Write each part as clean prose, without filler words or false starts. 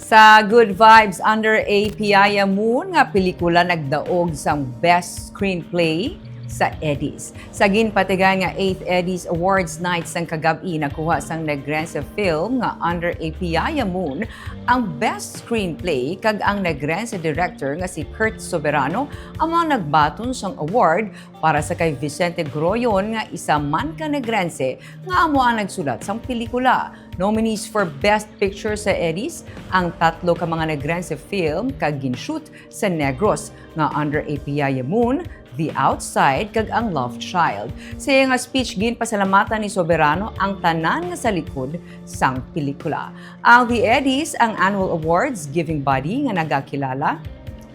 Sa Good Vibes Under a Piyaya Moon nga pelikula nagdaog sang Best Screenplay sa Eddys. Sa ginpatigan nga 8th Eddys Awards Night sang kagabi nakuha sang naggrant sa film nga Under a Piyaya Moon ang Best Screenplay kag ang naggrant sa director nga si Kurt Soberano among nagbaton sang award para sa kay Vicente Groyon nga isa man ka naggrantse nga amo ang nagsulat sang pelikula. Nominees for Best Picture sa Eddys ang tatlo ka mga naggrant sa film kag ginshoot sa Negros nga Under a Piyaya Moon, The Outside kag ang Love Child. Sa nga speech ginpasalamatan ni Soberano ang tanan nga sa likod sang pelikula. Ang The Eddys ang annual awards giving body nga nagakilala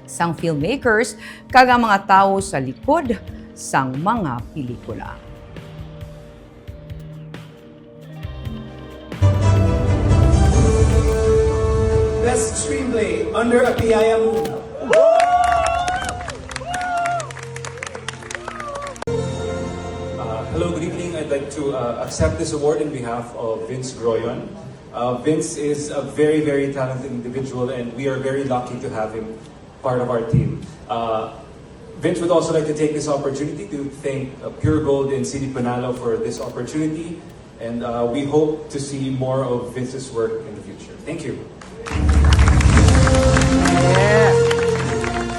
sang filmmakers kag ang mga tawo sa likod sang mga pelikula. Best Screenplay, Under a Piyaya Moon. Hello, good evening. I'd like to accept this award in behalf of Vince Groyon. Vince is a very, very talented individual and we are very lucky to have him part of our team. Vince would also like to take this opportunity to thank Pure Gold and CD Panalo for this opportunity, and we hope to see more of Vince's work in the future. Thank you. Yeah.